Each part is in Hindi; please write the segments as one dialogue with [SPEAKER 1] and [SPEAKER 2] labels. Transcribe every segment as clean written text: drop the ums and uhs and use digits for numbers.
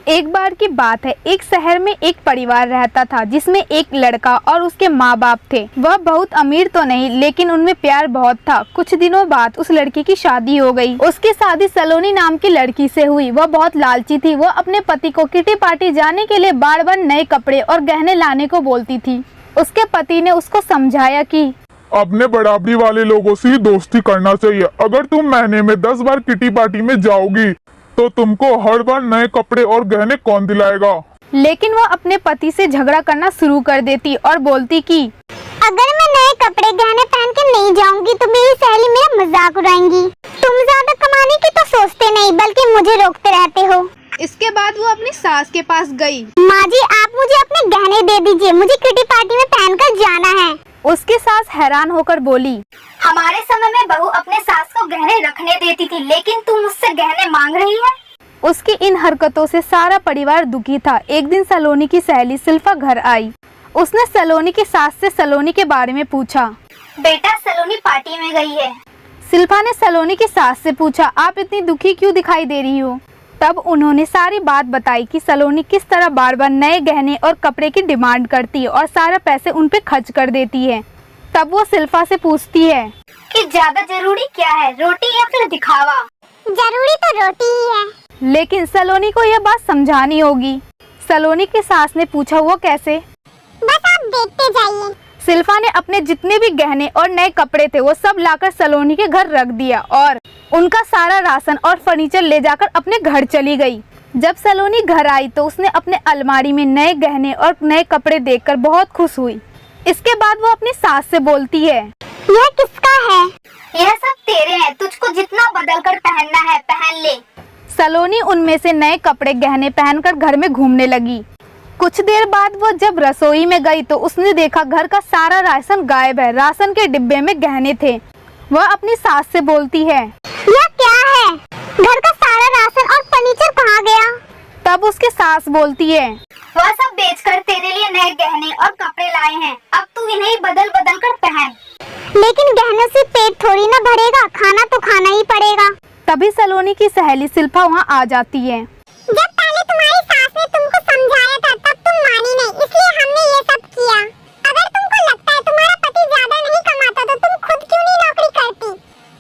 [SPEAKER 1] एक बार की बात है, एक शहर में एक परिवार रहता था जिसमें एक लड़का और उसके माँ बाप थे। वह बहुत अमीर तो नहीं, लेकिन उनमें प्यार बहुत था। कुछ दिनों बाद उस लड़की की शादी हो गई। उसकी शादी सलोनी नाम की लड़की से हुई। वह बहुत लालची थी। वह अपने पति को किटी पार्टी जाने के लिए बार बार नए कपड़े और गहने लाने को बोलती थी। उसके पति ने उसको समझाया कि
[SPEAKER 2] अपने बराबरी वाले लोगों से ही दोस्ती करना चाहिए। अगर तुम महीने में 10 बार किटी पार्टी में जाओगी तो तुमको हर बार नए कपड़े और गहने कौन दिलाएगा।
[SPEAKER 1] लेकिन वह अपने पति से झगड़ा करना शुरू कर देती और बोलती कि
[SPEAKER 3] अगर मैं नए कपड़े गहने पहन के नहीं जाऊंगी तो मेरी सहेली मेरा मजाक उड़ाएंगी। तुम ज्यादा कमाने की तो सोचते नहीं, बल्कि मुझे रोकते रहते हो।
[SPEAKER 1] इसके बाद वो अपनी सास के पास गई।
[SPEAKER 3] माँ जी, आप मुझे अपने गहने दे दीजिए, मुझे किटी पार्टी में पहनकर जाना है।
[SPEAKER 1] उसकी सास हैरान होकर बोली,
[SPEAKER 3] हमारे समय में बहू अपने सास को गहने रखने देती थी, लेकिन तुम मुझसे गहने मांग रही है।
[SPEAKER 1] उसकी इन हरकतों से सारा परिवार दुखी था। एक दिन सलोनी की सहेली शिल्पा घर आई। उसने सलोनी की सास से सलोनी के बारे में पूछा।
[SPEAKER 3] बेटा, सलोनी पार्टी में गई है।
[SPEAKER 1] शिल्पा ने सलोनी की सास से पूछा, आप इतनी दुखी क्यों दिखाई दे रही हो? तब उन्होंने सारी बात बताई कि सलोनी किस तरह बार बार नए गहने और कपड़े की डिमांड करती है और सारा पैसे उन पे खर्च कर देती है। तब वो शिल्पा से पूछती है
[SPEAKER 3] कि ज्यादा जरूरी क्या है, रोटी या फिर दिखावा? जरूरी तो रोटी ही है।
[SPEAKER 1] लेकिन सलोनी को यह बात समझानी होगी। सलोनी की सास ने पूछा, वो कैसे?
[SPEAKER 3] बस आप देखते जाइए।
[SPEAKER 1] शिल्पा ने अपने जितने भी गहने और नए कपड़े थे वो सब लाकर सलोनी के घर रख दिया और उनका सारा राशन और फर्नीचर ले जाकर अपने घर चली गई। जब सलोनी घर आई तो उसने अपने अलमारी में नए गहने और नए कपड़े देखकर बहुत खुश हुई। इसके बाद वो अपनी सास से बोलती है,
[SPEAKER 3] यह किसका है? यह सब तेरे हैं, तुझको जितना बदल कर पहनना है पहन ले।
[SPEAKER 1] सलोनी उनमें से नए कपड़े गहने पहनकर घर में घूमने लगी। कुछ देर बाद वो जब रसोई में गई तो उसने देखा घर का सारा राशन गायब है। राशन के डिब्बे में गहने थे। वह अपनी सास से बोलती है,
[SPEAKER 3] यह क्या है? घर का सारा राशन और फर्नीचर कहाँ गया?
[SPEAKER 1] तब उसकी सास बोलती है,
[SPEAKER 3] वह सब बेचकर तेरे लिए नए गहने और कपड़े लाए हैं, अब तू इन्हें बदल बदल कर पहन। लेकिन गहनों से पेट थोड़ी ना भरेगा, खाना तो खाना ही पड़ेगा।
[SPEAKER 1] तभी सलोनी की सहेली शिल्पा वहाँ आ जाती है।
[SPEAKER 3] जब पहले तुम्हारी सास ने तुमको समझाया था तब तुम मानी नहीं, इसलिए हमने ये सब किया। अगर तुमको लगता है तुम्हारा पति ज्यादा नहीं कमाता तो तुम खुद क्यों नहीं नौकरी करती?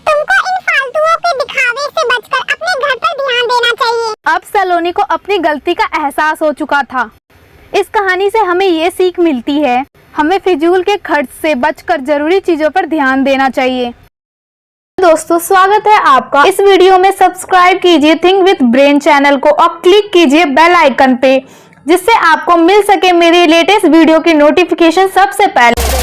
[SPEAKER 3] तुमको इन फालतुओं के दिखावे से बचकर अपने घर पर ध्यान देना चाहिए।
[SPEAKER 1] अब सलोनी को अपनी गलती का एहसास हो चुका था। इस कहानी से हमें ये सीख मिलती है, हमें फिजूल के खर्च से बचकर जरूरी चीजों पर ध्यान देना चाहिए। दोस्तों, स्वागत है आपका इस वीडियो में। सब्सक्राइब कीजिए थिंक विद ब्रेन चैनल को और क्लिक कीजिए बेल आइकन पे, जिससे आपको मिल सके मेरी लेटेस्ट वीडियो की नोटिफिकेशन सबसे पहले।